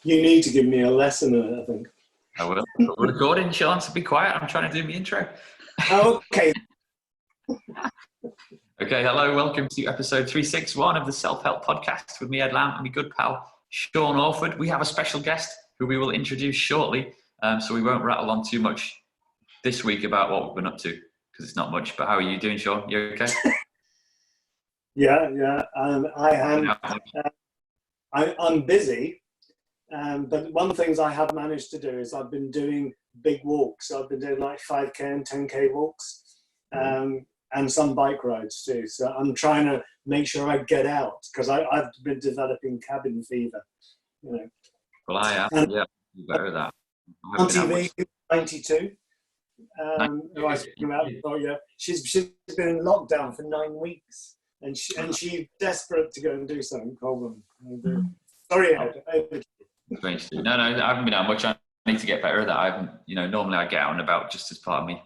You need to give me a lesson on it, I think. I will. We're recording, Sean, so be quiet. I'm trying to do my intro. Okay. Okay, hello, welcome to episode 361 of the Self-Help Podcast with me, Ed Lamb, and my good pal, Sean Orford. We have a special guest who we will introduce shortly, so we won't rattle on too much this week about what we've been up to, because it's not much. But how are you doing, Sean? You okay? Yeah. I'm busy, but one of the things I have managed to do is I've been doing big walks. So I've been doing like 5K and 10K walks, and some bike rides too. So I'm trying to make sure I get out because I've been developing cabin fever. You know. Well, I am. Yeah, you better that. On TV, 92. Who I 92. speak about. Oh yeah, she's been in lockdown for 9 weeks, and she's desperate to go and do something. Hold on. Sorry, Ed. No, I haven't been out much. I need to get better at that. I haven't, normally I get out and about just as part of me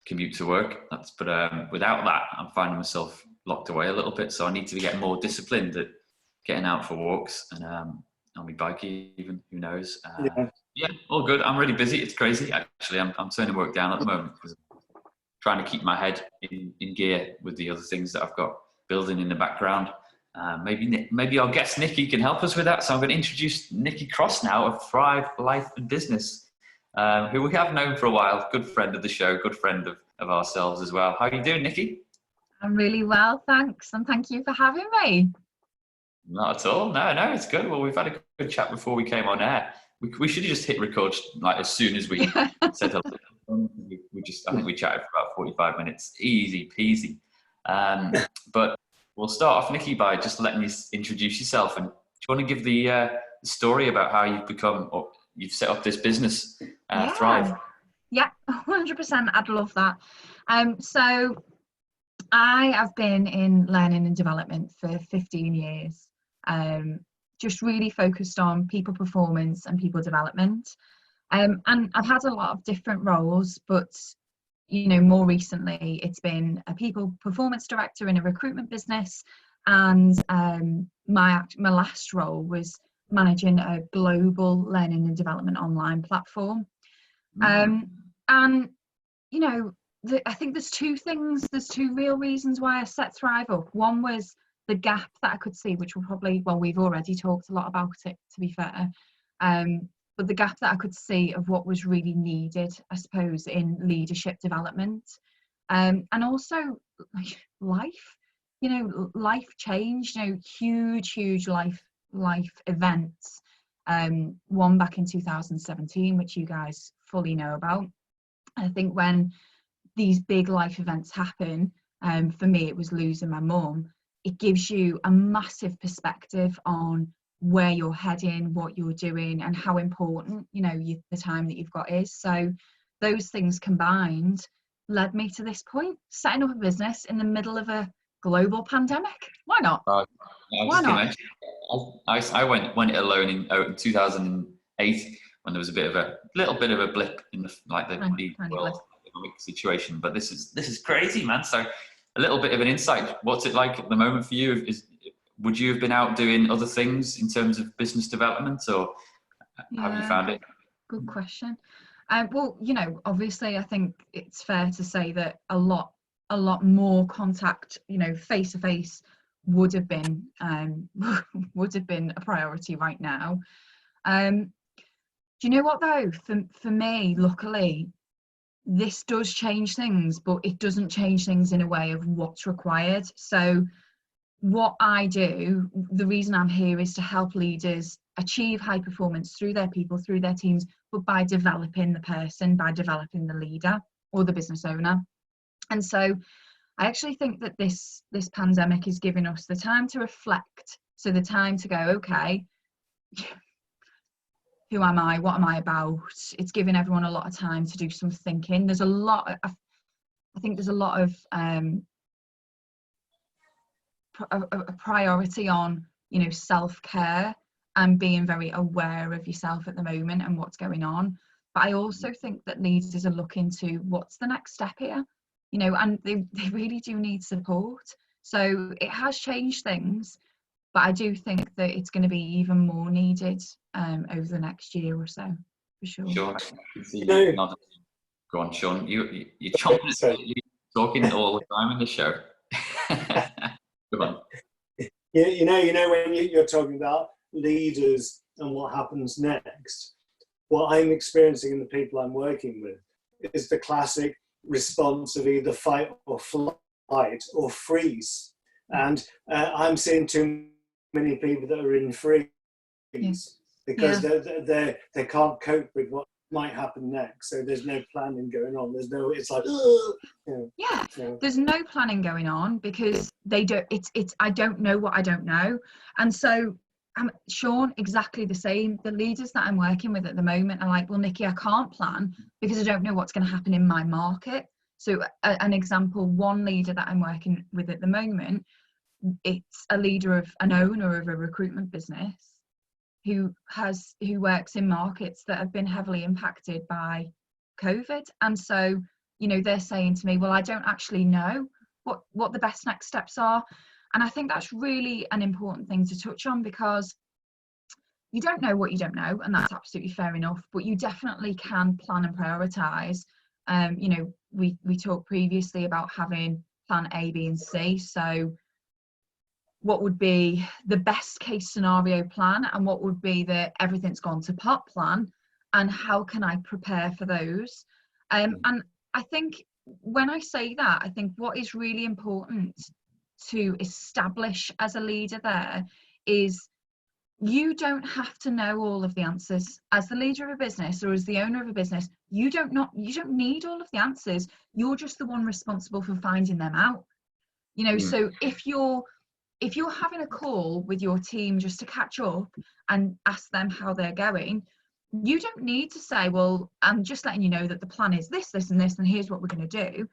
commute to work. But without that, I'm finding myself locked away a little bit. So I need to get more disciplined at getting out for walks and on my bike even. Who knows? Yeah, all good. I'm really busy. It's crazy actually. I'm turning work down at the moment because I'm trying to keep my head in gear with the other things that I've got building in the background. Maybe our guest Nikki can help us with that. So I'm going to introduce Nikki Cross now of Thrive Life and Business, who we have known for a while. Good friend of the show, good friend of ourselves as well. How are you doing, Nikki? I'm really well, thanks, and thank you for having me. Not at all. No, it's good. Well, we've had a good chat before we came on air. We should have just hit record like as soon as we said hello. I think we chatted for about 45 minutes, easy peasy. But we'll start off, Nikki, by just letting you introduce yourself. And do you want to give the story about how you've set up this business, Thrive? Yeah, 100%. I'd love that. So I have been in learning and development for 15 years. Just really focused on people performance and people development. And I've had a lot of different roles, but more recently it's been a people performance director in a recruitment business, and my last role was managing a global learning and development online platform. And I think there's two real reasons why I set Thrive up. One was the gap that I could see, which we've already talked a lot about it, to be fair, but the gap that I could see of what was really needed, I suppose, in leadership development, and also life, life change, huge life events. One back in 2017, which you guys fully know about. I think when these big life events happen, for me it was losing my mum. It gives you a massive perspective on where you're heading, what you're doing, and how important the time that you've got is. So those things combined led me to this point, setting up a business in the middle of a global pandemic. Why not? Why not? I went it alone in 2008 when there was a little bit of a blip in the world economic situation. But this is crazy, man. So a little bit of an insight. What's it like at the moment for you? Would you have been out doing other things in terms of business development, or have you found it? Good question. Well, obviously, I think it's fair to say that a lot more contact, face to face, would have been a priority right now. Do you know what though? For me, luckily, this does change things, but it doesn't change things in a way of what's required. So what I do, the reason I'm here is to help leaders achieve high performance through their people, through their teams, but by developing the person, by developing the leader or the business owner. And so I actually think that this pandemic is giving us the time to reflect. So the time to go, okay, who am I? What am I about? It's giving everyone a lot of time to do some thinking. There's a lot of, I think there's a lot of a priority on, self-care and being very aware of yourself at the moment and what's going on. But I also think that leaders are looking to what's the next step here, and they really do need support. So it has changed things, But I do think that it's going to be even more needed over the next year or so, for sure. Sean, I can see No. you nodding. Go on, Sean. You're chomping at the bit, talking all the time in the show. Go on. You know when you're talking about leaders and what happens next, what I'm experiencing in the people I'm working with is the classic response of either fight or flight or freeze. And I'm seeing too many people that are in freeze because they can't cope with what might happen next. So there's no planning going on. It's like, there's no planning going on because they don't, it's I don't know what I don't know. And so Sean, exactly the same. The leaders that I'm working with at the moment are like, well, Nikki, I can't plan because I don't know what's going to happen in my market. So an example, one leader that I'm working with at the moment, it's a leader of an owner of a recruitment business who works in markets that have been heavily impacted by COVID. And so, they're saying to me, well, I don't actually know what the best next steps are. And I think that's really an important thing to touch on, because you don't know what you don't know, and that's absolutely fair enough, but you definitely can plan and prioritize. We talked previously about having plan A, B, and C. So what would be the best case scenario plan, and what would be the everything's gone to pot plan, and how can I prepare for those? And I think when I say that, I think what is really important to establish as a leader there is you don't have to know all of the answers. As the leader of a business or as the owner of a business, you don't need all of the answers. You're just the one responsible for finding them out. So if you're having a call with your team just to catch up and ask them how they're going, you don't need to say, well, I'm just letting you know that the plan is this, this, and this, and here's what we're going to do.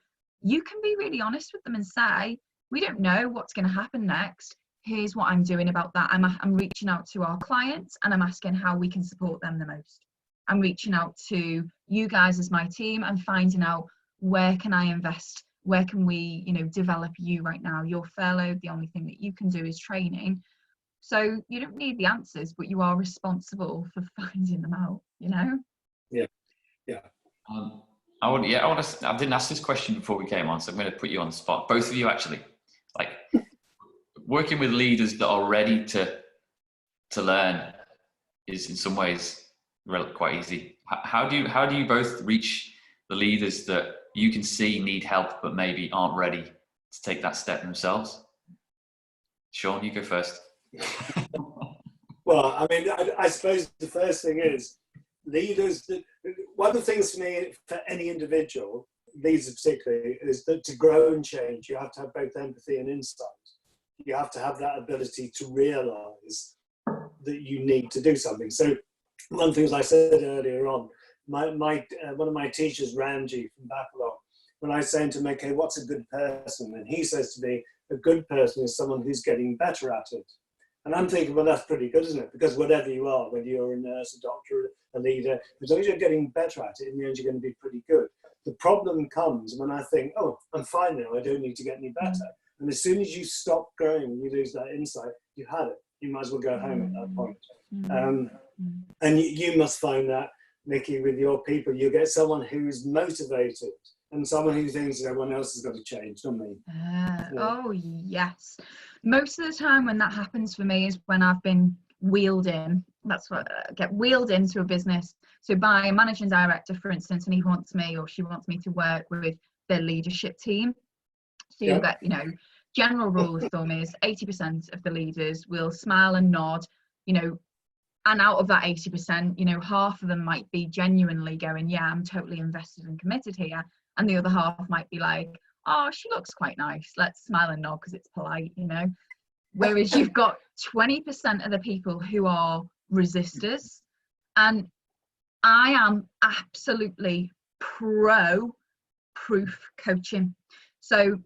You can be really honest with them and say, we don't know what's going to happen next. Here's what I'm doing about that. I'm reaching out to our clients and I'm asking how we can support them the most. I'm reaching out to you guys as my team and finding out where can I invest? Where can we, develop you right now? You're furloughed. The only thing that you can do is training. So you don't need the answers, but you are responsible for finding them out, Yeah. I didn't ask this question before we came on, so I'm going to put you on the spot. Both of you, actually. Like, working with leaders that are ready to learn is in some ways quite easy. How do you both reach the leaders that you can see need help but maybe aren't ready to take that step themselves? Sean, you go first. Well, I mean, I suppose the first thing is leaders. One of the things for me, for any individual, leaders particularly, is that to grow and change, you have to have both empathy and insight. You have to have that ability to realise that you need to do something. So one of the things I said earlier on, one of my teachers, Ramji from Bacalog, when I was saying to him, okay, what's a good person? And he says to me, a good person is someone who's getting better at it. And I'm thinking, well, that's pretty good, isn't it? Because whatever you are, whether you're a nurse, a doctor, a leader, as long as you're getting better at it, in the end, you're going to be pretty good. The problem comes when I think, oh, I'm fine now, I don't need to get any better. And as soon as you stop growing, you lose that insight, you had it. You might as well go home at that point. And you must find that, Nikki, with your people, you get someone who's motivated and someone who thinks everyone else has got to change, don't they? Oh, yes. Most of the time when that happens for me is when I've been wheeled in. That's what I get wheeled into a business. So by a managing director, for instance, and he wants me or she wants me to work with their leadership team. So you'll get, general rule of thumb is 80% of the leaders will smile and nod, and out of that 80%, half of them might be genuinely going, yeah, I'm totally invested and committed here. And the other half might be like, oh, she looks quite nice. Let's smile and nod because it's polite, Whereas you've got 20% of the people who are resistors. And I am absolutely pro proof coaching. So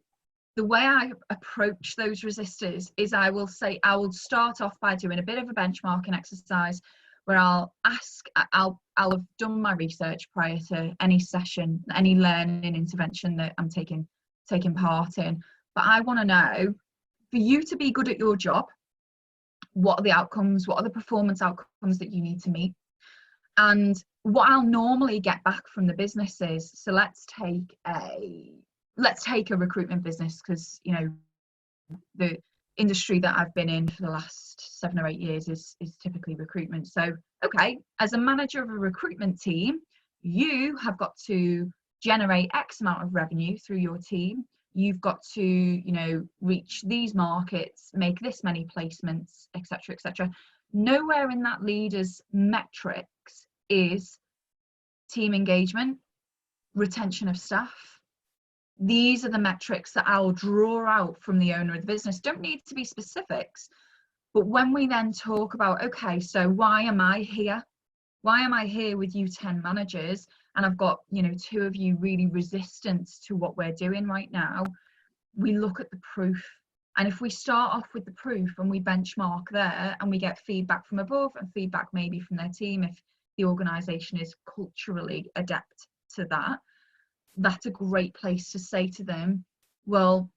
the way I approach those resistors is I will start off by doing a bit of a benchmarking exercise where I'll have done my research prior to any session, any learning intervention that I'm taking part in. But I want to know, for you to be good at your job, what are the outcomes, what are the performance outcomes that you need to meet. And what I'll normally get back from the business is, so let's take a recruitment business, because, you know, the industry that I've been in for the last 7 or 8 years is typically recruitment. So, okay, as a manager of a recruitment team, you have got to generate X amount of revenue through your team. You've got to, you know, reach these markets, make this many placements, etc., etc. Nowhere in that leader's metrics is team engagement, retention of staff. These are the metrics that I'll draw out from the owner of the business. Don't need to be specifics, but when we then talk about, okay, so why am I here? Why am I here with you 10 managers, and I've got, you know, 2 of you really resistant to what we're doing right now? We look at the proof. And if we start off with the proof and we benchmark there, and we get feedback from above and feedback maybe from their team, if the organisation is culturally adept to that, that's a great place to say to them, well,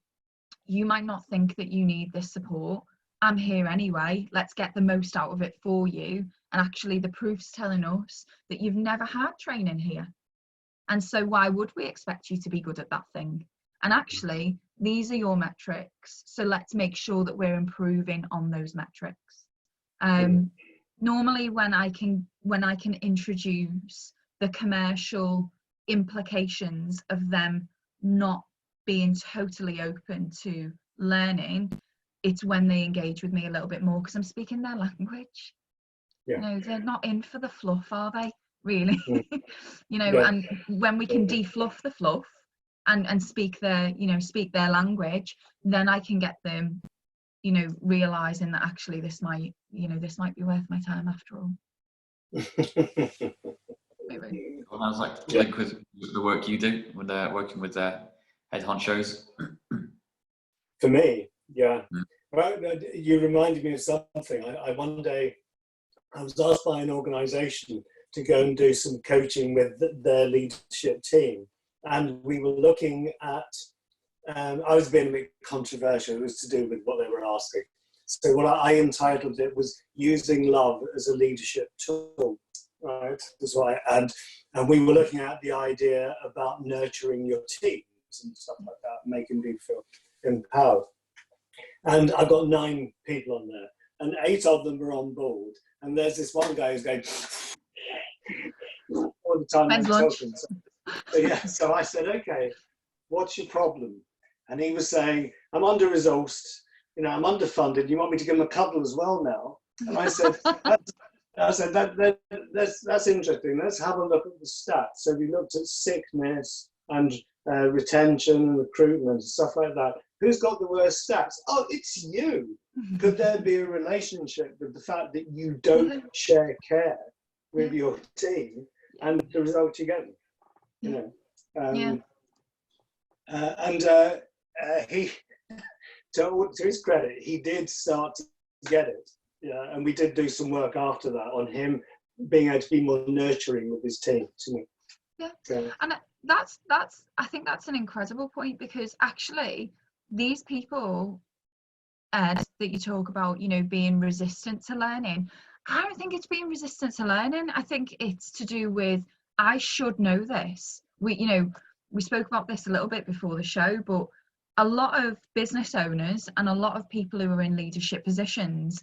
you might not think that you need this support. I'm here anyway. Let's get the most out of it for you. And actually the proof's telling us that you've never had training here. And so why would we expect you to be good at that thing? And actually, these are your metrics. So let's make sure that we're improving on those metrics. Normally when I can introduce the commercial implications of them not being totally open to learning, it's when they engage with me a little bit more, because I'm speaking their language. Yeah. You know, they're not in for the fluff, are they? Really? You know, Yeah. and when we can defluff the fluff and speak their, you know, speak their language, then I can get them, you know, realizing that actually this might be worth my time after all. Maybe. Well, I was like, link with the work you do when they're working with their head honchos. For me, yeah. Well, you reminded me of something. I one day, I was asked by an organisation to go and do some coaching with their leadership team. And we were looking at, I was being a bit controversial, it was to do with what they were asking. So what I entitled it was using love as a leadership tool, right? That's why, and we were looking at the idea about nurturing your teams and stuff like that, making people feel empowered. And I've got 9 people on there, and 8 of them are on board. And there's this one guy who's going all the time. I'm talking. So I said, okay, what's your problem? And he was saying, I'm under-resourced, you know, I'm underfunded. You want me to give him a cuddle as well now? And I said, that's interesting. Let's have a look at the stats. So we looked at sickness and retention and recruitment and stuff like that. Who's got the worst stats? Oh, it's you. Could there be a relationship with the fact that you don't share care with your team and the result you get? You know, he, to his credit, he did start to get it. Yeah, and we did do some work after that on him being able to be more nurturing with his team. And that's I think that's an incredible point, because actually these people, Ed, that you talk about, you know, being resistant to learning, I don't think it's being resistant to learning. I think it's to do with, I should know this. We spoke about this a little bit before the show, but a lot of business owners and a lot of people who are in leadership positions,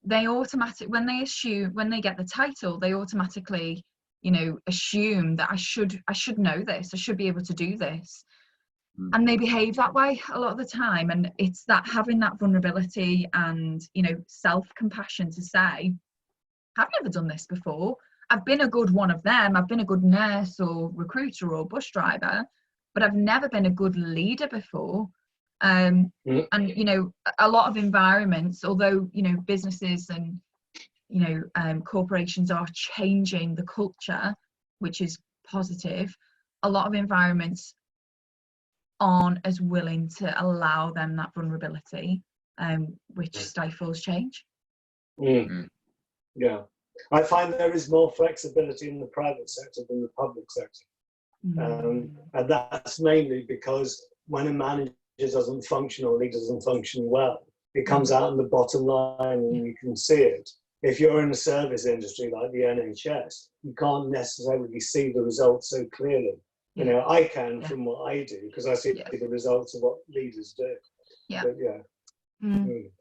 they automatically, when they get the title, they automatically, you know, assume that I should know this, I should be able to do this. And they behave that way a lot of the time. And it's that having that vulnerability and, you know, self-compassion to say, I've never done this before. I've been a good one of them. I've been a good nurse or recruiter or bus driver, but I've never been a good leader before. And, you know, a lot of environments, although, you know, businesses and, you know, corporations are changing the culture, which is positive, a lot of environments aren't as willing to allow them that vulnerability, which stifles change. Yeah, I find there is more flexibility in the private sector than the public sector. And that's mainly because when a manager doesn't function or a leader doesn't function well, It comes out in the bottom line and you can see it. If you're in a service industry like the NHS, you can't necessarily see the results so clearly. You know, I can from what I do, because I see the results of what leaders do. Yeah. But,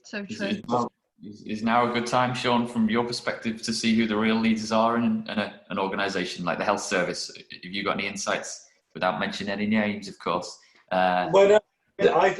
So true. Is now a good time, Sean, from your perspective, to see who the real leaders are in an organisation like the health service? Have you got any insights, without mentioning any names, of course? Well, I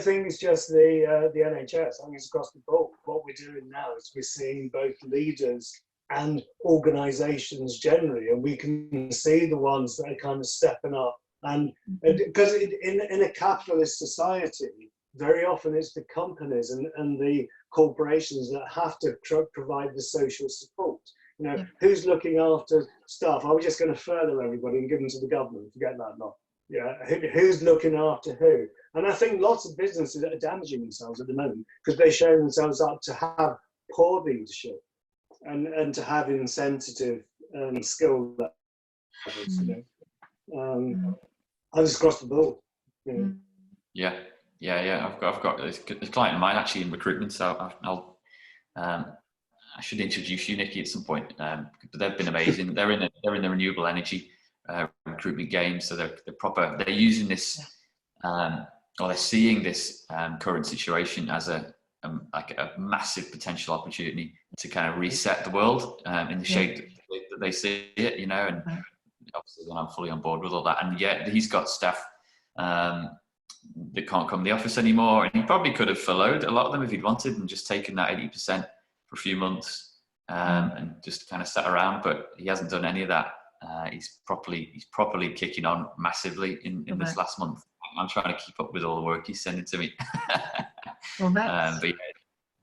think it's just the NHS. I think it's across the board. What we're doing now is we're seeing both leaders and organisations generally, and we can see the ones that are kind of stepping up. And because in a capitalist society, very often it's the companies and the corporations that have to provide the social support. You know, who's looking after staff? Are we just going to furlough everybody and give them to the government? Forget that, not. Yeah, who's looking after who? And I think lots of businesses are damaging themselves at the moment because they show themselves up to have poor leadership and to have insensitive skill levels. You know, I just across the board. You know. Yeah. I've got a client of mine actually in recruitment, so I should introduce you, Nikki, at some point. But they've been amazing. They're in the renewable energy recruitment game, so they're using this or they're seeing this current situation as a massive potential opportunity to kind of reset the world in the shape that they see it, you know, and obviously then I'm fully on board with all that. And yet he's got staff that can't come to the office anymore, and he probably could have furloughed a lot of them if he'd wanted and just taken that 80% for a few months and just kind of sat around, but he hasn't done any of that. He's properly kicking on massively in this last month. I'm trying to keep up with all the work he's sending to me. But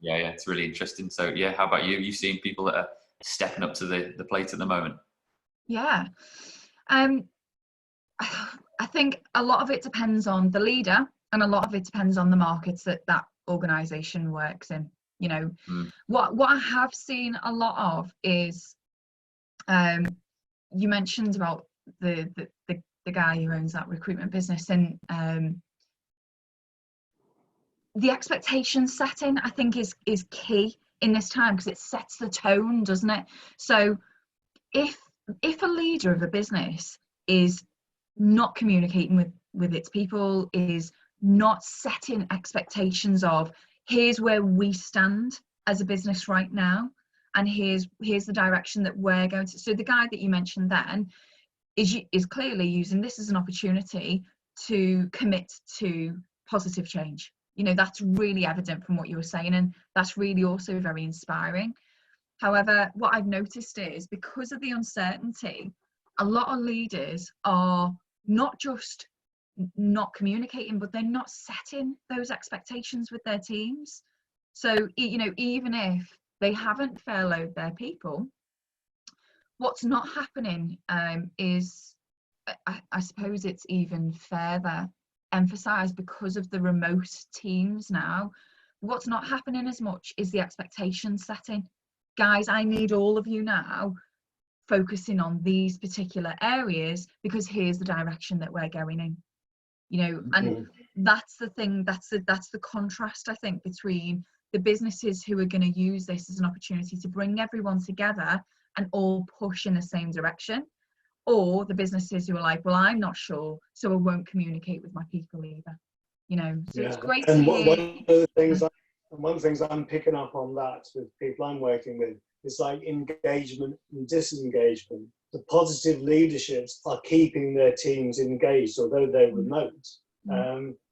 it's really interesting. So how about you? You've seen people that are stepping up to the plate at the moment? Yeah. I think a lot of it depends on the leader, and a lot of it depends on the markets that organisation works in. You know, what I have seen a lot of is, you mentioned about the guy who owns that recruitment business, and the expectation setting, I think, is key in this time, because it sets the tone, doesn't it? So if a leader of a business is not communicating with its people, is not setting expectations of, here's where we stand as a business right now, and here's the direction that we're going to. So the guy that you mentioned then is clearly using this as an opportunity to commit to positive change. You know, that's really evident from what you were saying, and that's really also very inspiring. However, what I've noticed is, because of the uncertainty, a lot of leaders are not just not communicating, but they're not setting those expectations with their teams. So, you know, even if they haven't furloughed their people, what's not happening is, I suppose it's even further emphasised because of the remote teams now. What's not happening as much is the expectation setting. Guys, I need all of you now focusing on these particular areas, because here's the direction that we're going in. You know, and that's the thing, that's the contrast, I think, between the businesses who are going to use this as an opportunity to bring everyone together and all push in the same direction, or the businesses who are like, well, I'm not sure, so I won't communicate with my people either. You know, so it's great to hear. One of the things I'm picking up on that with people I'm working with is like engagement and disengagement. The positive leaderships are keeping their teams engaged, although they're remote.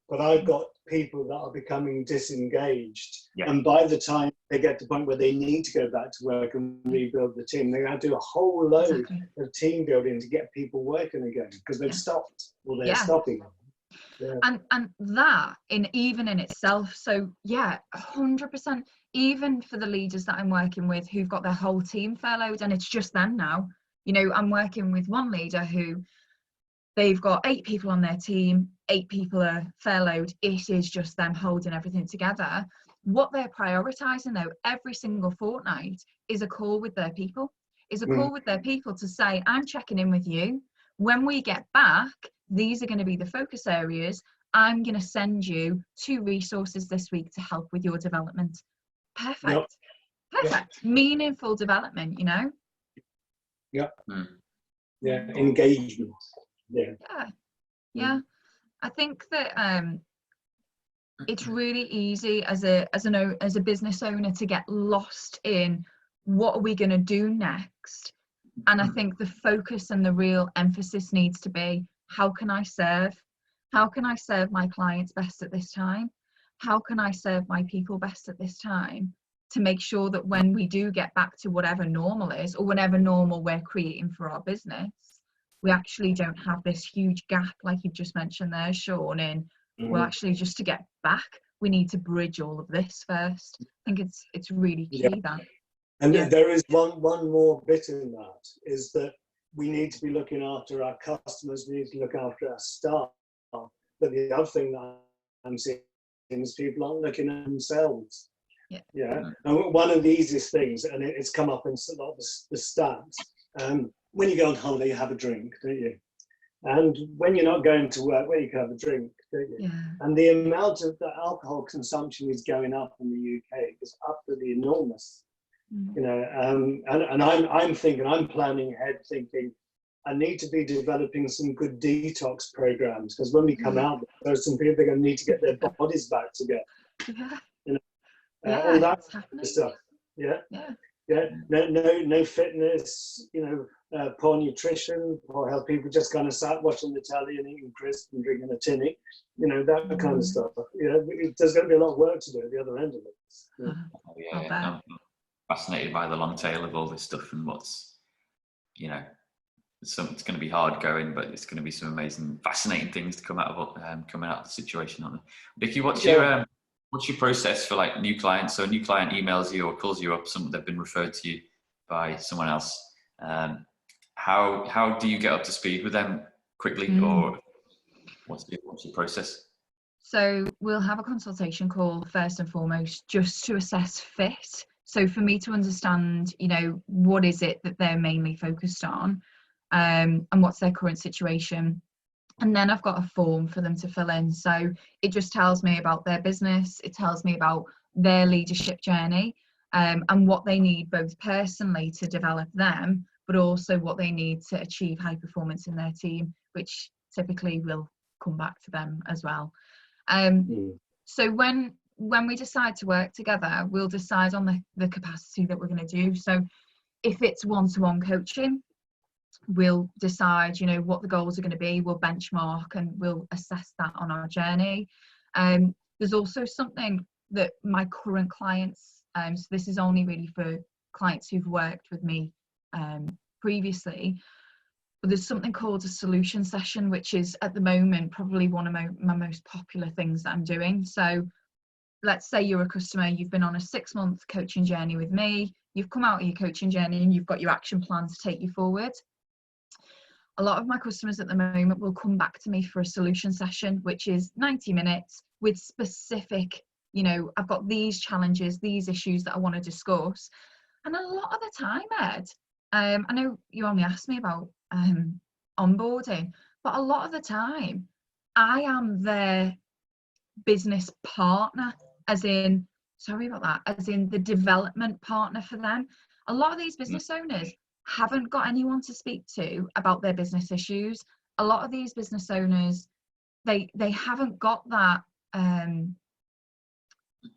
But I've got people that are becoming disengaged. And by the time they get to the point where they need to go back to work and rebuild the team, they're going to do a whole load of team building to get people working again, because they've stopped, or they're stopping. And that even in itself, so 100%, even for the leaders that I'm working with who've got their whole team furloughed and it's just them now. You know, I'm working with one leader who, they've got 8 people on their team, 8 people are furloughed, it is just them holding everything together. What they're prioritising though, every single fortnight, is a call with their people, to say, I'm checking in with you. When we get back, these are going to be the focus areas. I'm going to send you 2 resources this week to help with your development. Perfect. Yep. Perfect. Yep. Meaningful development, you know? Yeah. Yeah. Engagement. Yeah. Yeah. I think that it's really easy as a business owner to get lost in what are we going to do next. And I think the focus and the real emphasis needs to be, how can I serve? How can I serve my clients best at this time? How can I serve my people best at this time, to make sure that when we do get back to whatever normal is, or whatever normal we're creating for our business, we actually don't have this huge gap like you've just mentioned there, Sean, in, well, actually, just to get back, we need to bridge all of this first. I think it's really key that. And there is one more bit in that, is that we need to be looking after our customers, we need to look after our staff. But the other thing that I'm seeing is people aren't looking at themselves. Yeah. And one of the easiest things, and it's come up in a lot of the stats, when you go on holiday, you have a drink, don't you? And when you're not going to work, well, you can have a drink, don't you? Yeah. And the amount of the alcohol consumption is going up in the UK is utterly enormous. You know, and I'm planning ahead, thinking I need to be developing some good detox programs, because when we come out, there's some people that are going to need to get their bodies back together. You know, all that stuff. No fitness, you know, poor nutrition, or how people just kind of sat watching the telly and eating crisps and drinking a tinny, you know, that kind of stuff. You know, there's going to be a lot of work to do at the other end of it. I'm fascinated by the long tail of all this stuff, and what's, you know, it's going to be hard going, but it's going to be some amazing, fascinating things to come out of the situation, aren't there? Nikki, what's your process for like new clients? So a new client emails you or calls you up, they've been referred to you by someone else. How do you get up to speed with them quickly, or what's your process? So we'll have a consultation call first and foremost, just to assess fit. So for me to understand, you know, what is it that they're mainly focused on, and what's their current situation. And then I've got a form for them to fill in. So it just tells me about their business. It tells me about their leadership journey, and what they need both personally to develop them, but also what they need to achieve high performance in their team, which typically will come back to them as well. So when we decide to work together, we'll decide on the capacity that we're going to do. So if it's one-to-one coaching, we'll decide, you know, what the goals are going to be. We'll benchmark and we'll assess that on our journey. There's also something that my current clients, so this is only really for clients who've worked with me previously, but there's something called a solution session, which is at the moment probably one of my most popular things that I'm doing. So let's say you're a customer, you've been on a 6-month coaching journey with me, you've come out of your coaching journey and you've got your action plan to take you forward. A lot of my customers at the moment will come back to me for a solution session, which is 90 minutes with specific, you know, I've got these challenges, these issues that I want to discuss. And a lot of the time, Ed, I know you only asked me about onboarding, but a lot of the time I am their business partner, as in the development partner for them. A lot of these business owners haven't got anyone to speak to about their business issues. A lot of these business owners, they haven't got that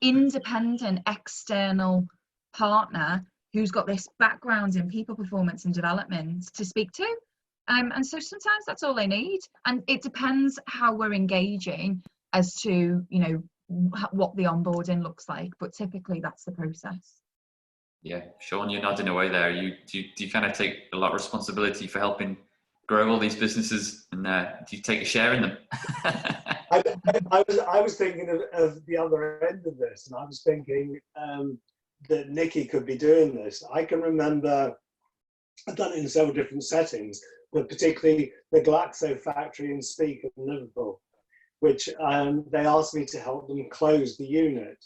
independent external partner who's got this background in people performance and development to speak to. And so sometimes that's all they need. And it depends how we're engaging as to, you know, what the onboarding looks like. But typically that's the process. Yeah, Sean, you're nodding away there. Do you kind of take a lot of responsibility for helping grow all these businesses, and do you take a share in them? I was thinking of the other end of this, and I was thinking that Nikki could be doing this. I can remember I've done it in several different settings, but particularly the Glaxo factory in Speke in Liverpool, which they asked me to help them close the unit.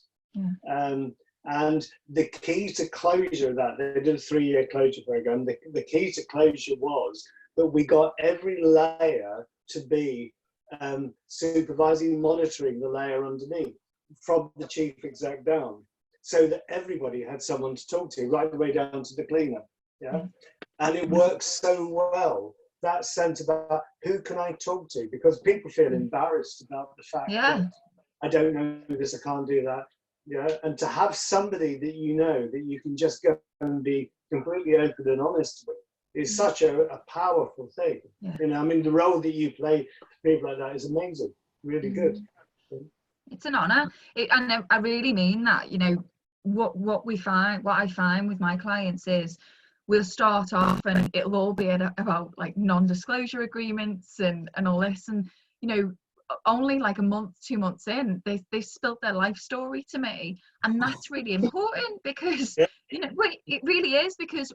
And the key to closure of that, they did a 3-year closure program. The key to closure was that we got every layer to be supervising, monitoring the layer underneath from the chief exec down, so that everybody had someone to talk to, right the way down to the cleaner. Yeah, and it works so well. That sense about who can I talk to, because people feel embarrassed about the fact that I don't know this, I can't do that. Yeah, and to have somebody that you know that you can just go and be completely open and honest with is such a powerful thing. Yeah. You know, I mean, the role that you play for people like that is amazing, really good. It's an honour. I really mean that. You know, what I find with my clients is we'll start off and it'll all be about like non-disclosure agreements and all this, and you know, only like a month, 2 months in, they spilt their life story to me, and that's really important because you know, it really is, because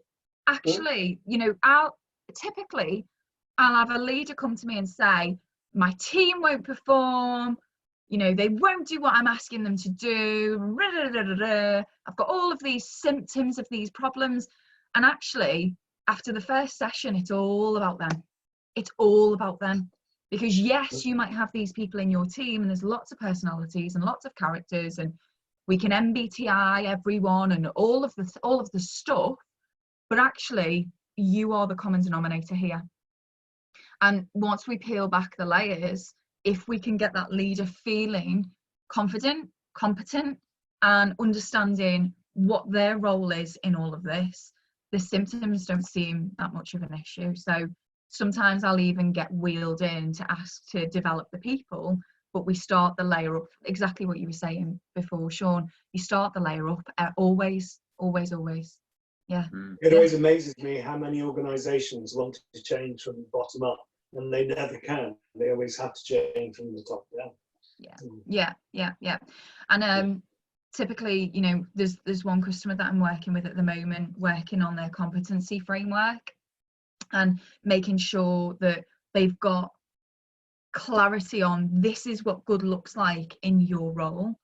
actually, you know, I'll have a leader come to me and say, my team won't perform, you know, they won't do what I'm asking them to do, I've got all of these symptoms of these problems. And actually, after the first session, it's all about them. It's all about them. Because yes, you might have these people in your team and there's lots of personalities and lots of characters, and we can MBTI everyone and all of the stuff, but actually you are the common denominator here. And once we peel back the layers, if we can get that leader feeling confident, competent, and understanding what their role is in all of this, the symptoms don't seem that much of an issue. So sometimes I'll even get wheeled in to ask to develop the people, but we start the layer up, exactly what you were saying before, Sean. You start the layer up always. Yeah. It always amazes me how many organisations want to change from the bottom up, and they never can. They always have to change from the top down. Yeah. And typically, you know, there's one customer that I'm working with at the moment, working on their competency framework and making sure that they've got clarity on this is what good looks like in your role.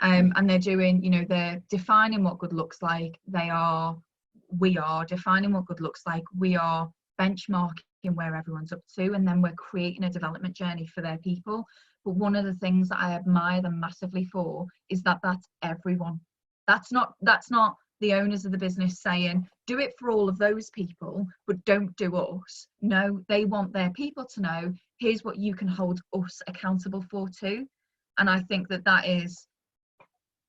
And they're doing, you know, they're defining what good looks like. We are defining what good looks like. We are benchmarking where everyone's up to, and then we're creating a development journey for their people. But one of the things that I admire them massively for is that that's everyone. That's not the owners of the business saying, do it for all of those people, but don't do us. No, they want their people to know, here's what you can hold us accountable for too. And I think that is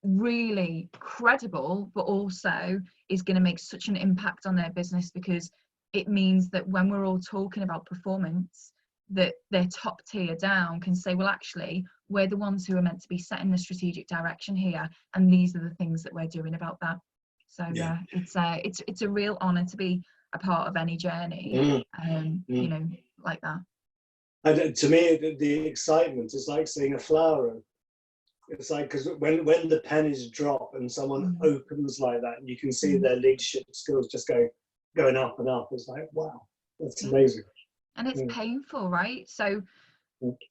really credible, but also is going to make such an impact on their business, because it means that when we're all talking about performance, that their top tier down can say, well, actually, we're the ones who are meant to be setting the strategic direction here, and these are the things that we're doing about that. So it's a real honor to be a part of any journey, you know, like that. And to me, the excitement is like seeing a flower. It's like, because when the pennies drop and someone opens like that, you can see their leadership skills just going up and up. It's like, wow, that's amazing. And it's painful, right? So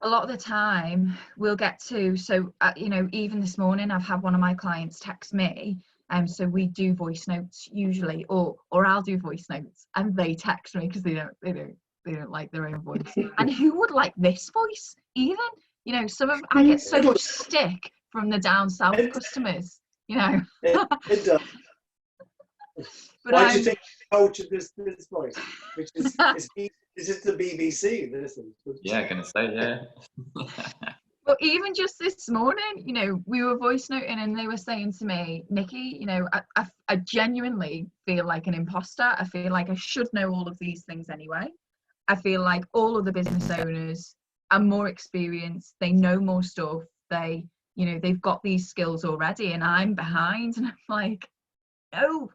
a lot of the time we'll get to, you know, even this morning I've had one of my clients text me, so we do voice notes usually, or I'll do voice notes and they text me because they don't like their own voice. And who would like this voice even? You know, I get so much stick from the down south customers, you know. It does. But why do you think culture this voice, which is this the BBC? Yeah, I'm gonna say, yeah. Well, even just this morning, you know, we were voice noting and they were saying to me, Nikki, you know, I genuinely feel like an imposter. I feel like I should know all of these things anyway. I feel like all of the business owners are more experienced. They know more stuff. They, you know, they've got these skills already, and I'm behind. And I'm like, no,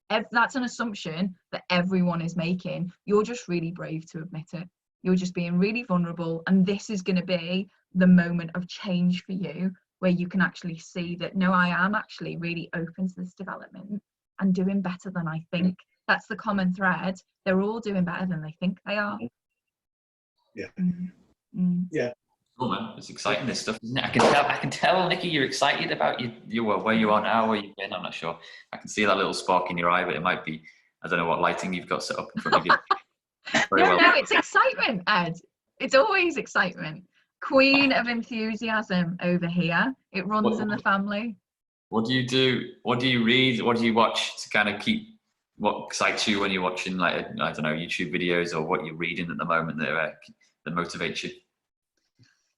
that's an assumption that everyone is making. You're just really brave to admit it. You're just being really vulnerable, and this is going to be the moment of change for you, where you can actually see that, no, I am actually really open to this development and doing better than I think. That's the common thread. They're all doing better than they think they are. Yeah. Yeah. Oh man, it's exciting, this stuff, isn't it? I can tell, Nikki, you're excited about where you are now, where you've been. I'm not sure. I can see that little spark in your eye, but it might be, I don't know what lighting you've got set up in front of you. No, it's excitement, Ed. It's always excitement. Queen of enthusiasm over here. It runs in the family. What do you do? What do you read? What do you watch to kind of keep, what excites you when you're watching, like, I don't know, YouTube videos, or what you're reading at the moment that motivates you?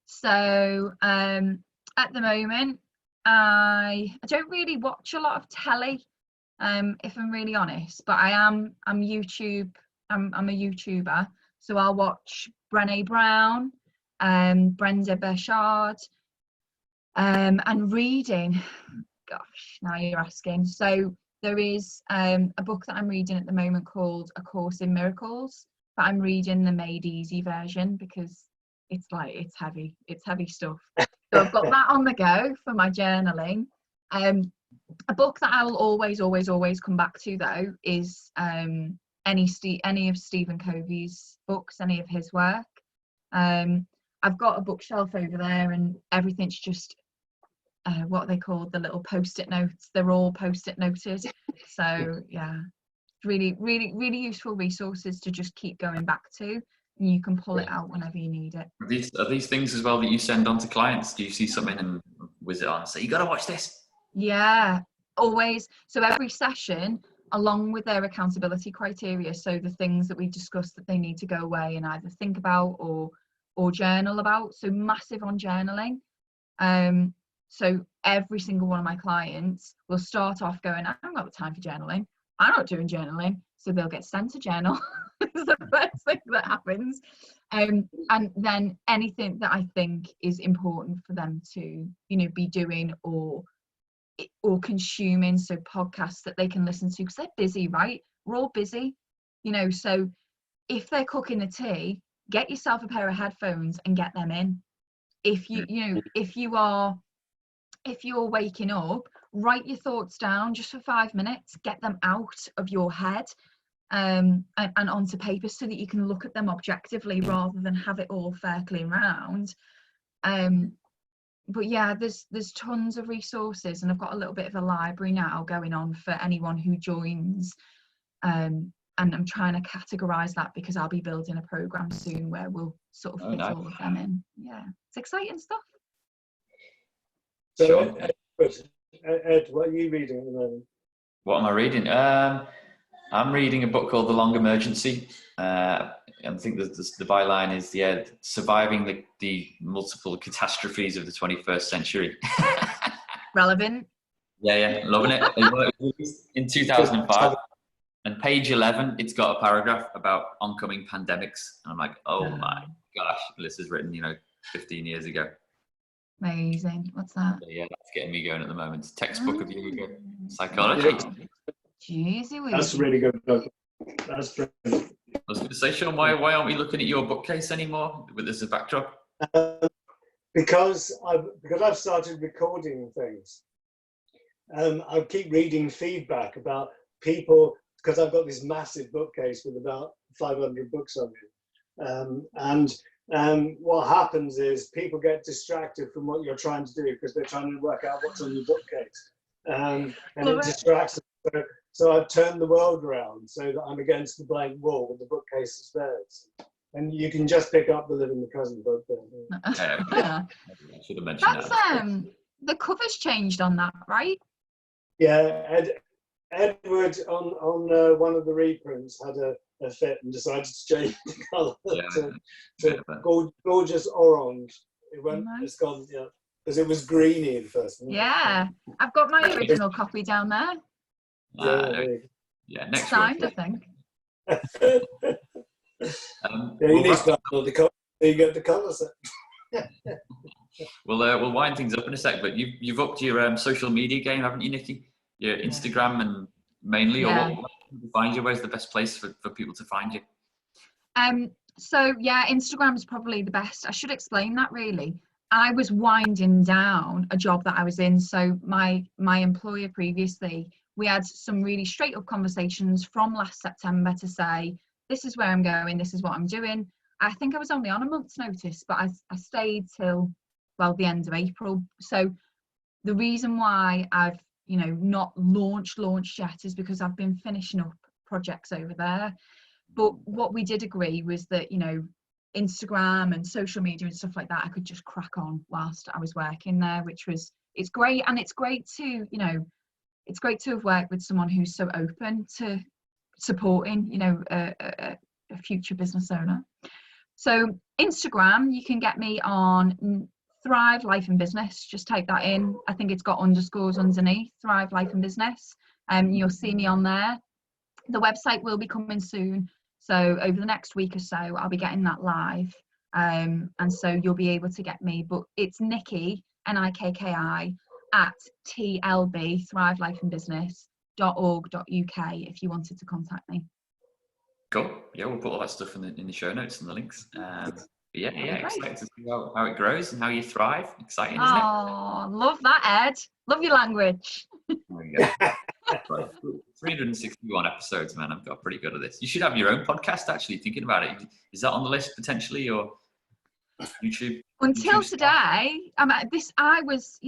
So at the moment, I don't really watch a lot of telly, if I'm really honest, but I'm a YouTuber, so I'll watch Brené Brown, Brenda Burchard, and reading. Gosh, now you're asking. So there is a book that I'm reading at the moment called A Course in Miracles, but I'm reading the Made Easy version because it's heavy stuff. So I've got that on the go for my journaling. A book that I will always come back to though is any of Stephen Covey's books, any of his work. I've got a bookshelf over there and everything's just what are they called, the little post-it notes. They're all post-it noted. So yeah, really useful resources to just keep going back to, and you can pull it out whenever you need it. Are these things as well that you send on to clients? Do you see something and whiz it on and say, you got to watch this? Yeah, always. So every session, along with their accountability criteria, so the things that we discussed that they need to go away and either think about or journal about. So massive on journaling. So every single one of my clients will start off going, I haven't got the time for journaling. I'm not doing journaling. So they'll get sent a journal. It's the first thing that happens. And then anything that I think is important for them to, be doing or consuming. So podcasts that they can listen to because they're busy, right? We're all busy, so if they're cooking the tea, get yourself a pair of headphones and get them in. If if you're waking up, write your thoughts down just for 5 minutes, get them out of your head and onto paper so that you can look at them objectively rather than have it all circling around. But yeah, there's tons of resources, and I've got a little bit of a library now going on for anyone who joins. And I'm trying to categorize that because I'll be building a program soon where we'll sort of fit all of them in. Yeah, it's exciting stuff. So, sure. Ed, what are you reading at the moment? What am I reading? I'm reading a book called The Long Emergency. I think the byline is surviving the multiple catastrophes of the 21st century. Relevant. Yeah, loving it. It was in 2005. And page 11, it's got a paragraph about oncoming pandemics. And I'm like, oh my gosh, this is written, 15 years ago. Amazing. What's that? So yeah, that's getting me going at the moment. Textbook of psychology. Jeez, that's a really good book. That's brilliant. I was going to say, Sean, why aren't we looking at your bookcase anymore with this as a backdrop? Because I've started recording things. I keep reading feedback about people, because I've got this massive bookcase with about 500 books on it. And what happens is people get distracted from what you're trying to do because they're trying to work out what's on your bookcase. And it distracts them. So I've turned the world around so that I'm against the blank wall with the bookcase as theirs. And you can just pick up the Living the Present book there. I should have mentioned that. The cover's changed on that, right? Yeah, Edward on one of the reprints had a fit and decided to change the colour to gorgeous orange. It's gone, because it was greeny at first. Yeah, I've got my original copy down there. Next signed, I think. You need to upload the colour. You get the colour set. We'll wind things up in a sec, but you've upped your social media game, haven't you, Nikki? Your Instagram and mainly, or what can you find you? Where's the best place for people to find you? So yeah, Instagram is probably the best. I should explain that really. I was winding down a job that I was in. So my employer previously, we had some really straight up conversations from last September to say, this is where I'm going, this is what I'm doing. I think I was only on a month's notice, but I stayed till, the end of April. So the reason why I've, not launched yet is because I've been finishing up projects over there. But what we did agree was that, Instagram and social media and stuff like that, I could just crack on whilst I was working there, it's great. And it's great to, it's great to have worked with someone who's so open to supporting, a future business owner. So Instagram, you can get me on Thrive Life and Business. Just type that in. I think it's got underscores underneath, Thrive Life and Business. You'll see me on there. The website will be coming soon. So over the next week or so, I'll be getting that live. And so you'll be able to get me. But it's Nikki, Nikki, at TLB, Thrive Life and Business.org.uk if you wanted to contact me. Cool. Yeah, we'll put all that stuff in the show notes and the links. Yeah, excited to see how it grows and how you thrive. Exciting, isn't it? Oh, love that, Ed. Love your language. There you go. Right. 361 episodes, man. I've got pretty good at this. You should have your own podcast, actually, thinking about it. Is that on the list potentially, or YouTube? Until YouTube today, I was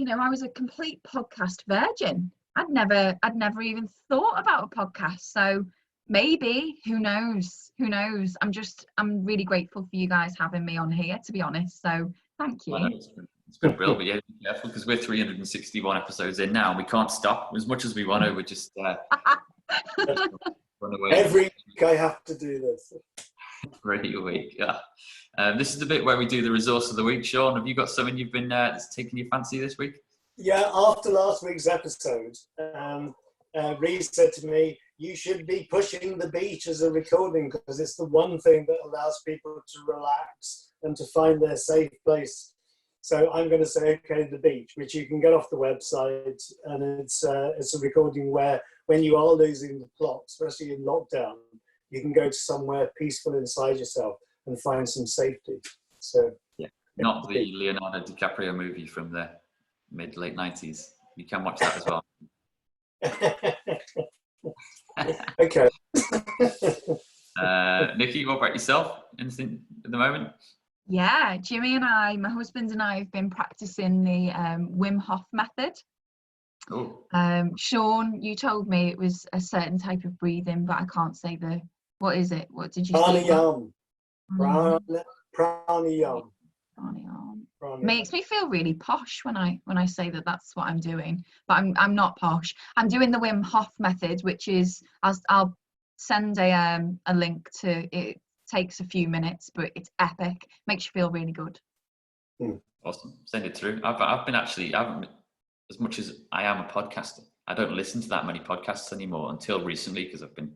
a complete podcast virgin. I'd never even thought about a podcast. So maybe, who knows? I'm really grateful for you guys having me on here, to be honest. So thank you. It's been brilliant, but yeah, be careful because we're 361 episodes in now. We can't stop as much as we want to. We're just run away. Every week I have to do this. Every week, yeah. This is the bit where we do the resource of the week. Sean, have you got something you've been that's taking your fancy this week? Yeah, after last week's episode, Reece said to me, you should be pushing the beach as a recording because it's the one thing that allows people to relax and to find their safe place. So I'm going to say, okay, the beach, which you can get off the website, and it's a recording where when you are losing the plot, especially in lockdown, you can go to somewhere peaceful inside yourself and find some safety. So yeah, not the Leonardo DiCaprio movie from the mid-late 90s. You can watch that as well. Okay. Nikki, what about yourself? Anything at the moment? Yeah, Jimmy and my husband and I have been practicing the Wim Hof method. Oh. Sean, you told me it was a certain type of breathing, but I can't say what is it? What did you say? Pranayam. Makes me feel really posh when I say that's what I'm doing, but I'm not posh. I'm doing the Wim Hof method, which is I'll send a link to it. Takes a few minutes, but it's epic. Makes you feel really good. Awesome. Send it through. I've been as much as I am a podcaster, I don't listen to that many podcasts anymore until recently because I've been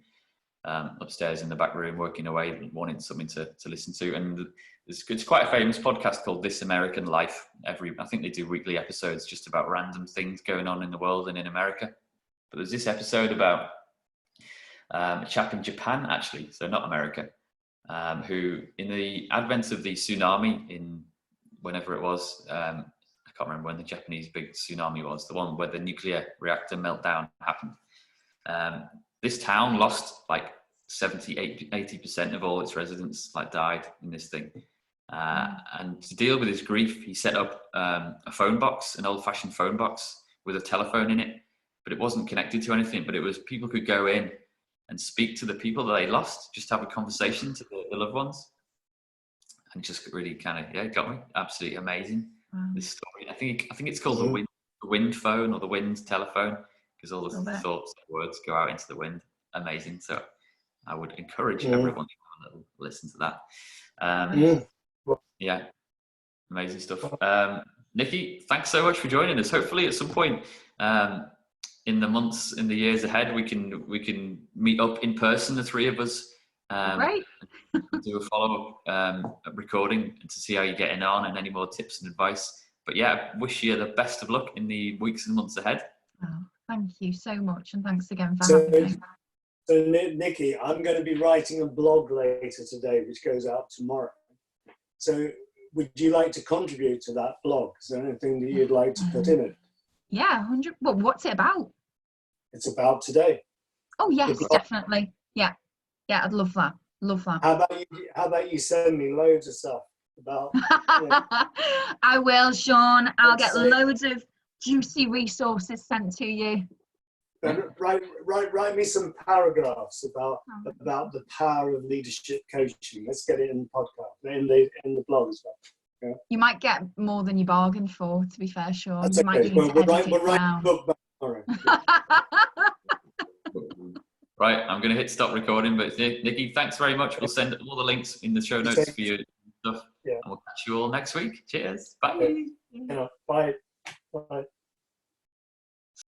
upstairs in the back room working away, wanting something to listen to. And it's quite a famous podcast called This American Life. I think they do weekly episodes just about random things going on in the world and in America. But there's this episode about a chap in Japan, actually, so not America, who in the advent of the tsunami in whenever it was, I can't remember when the Japanese big tsunami was, the one where the nuclear reactor meltdown happened. This town lost like 80% of all its residents died in this thing. And to deal with his grief, he set up a phone box, an old-fashioned phone box with a telephone in it, but it wasn't connected to anything, but it was people could go in and speak to the people that they lost, just have a conversation to the loved ones. And just really kind of, got me. Absolutely amazing. This story. I think it's called the wind phone or the wind telephone, because all the thoughts and words go out into the wind. Amazing. So I would encourage everyone to have a little listen to that. Yeah, amazing stuff. Nikki, thanks so much for joining us. Hopefully at some point in the years ahead, we can meet up in person, the three of us. Right. Do a follow-up recording to see how you're getting on and any more tips and advice. But yeah, wish you the best of luck in the weeks and months ahead. Oh, thank you so much, and thanks again for having me. So Nikki, I'm going to be writing a blog later today, which goes out tomorrow. So would you like to contribute to that blog? Is there anything that you'd like to put in it? Yeah, 100. Well, what's it about? It's about today. Oh yes, definitely. Yeah, I'd love that. Love that. How about you send me loads of stuff about? I will, Sean. I'll get loads of juicy resources sent to you. Write me some paragraphs about the power of leadership coaching. Let's get it in the podcast, in the blog as well. Yeah. You might get more than you bargained for, to be fair, Sean. That's You might okay. need to edit We'll it write down. the book back tomorrow. Right, I'm going to hit stop recording, but Nikki, thanks very much. We'll send all the links in the show notes for you stuff. Yeah. And we'll catch you all next week. Cheers. Bye. Okay. Bye.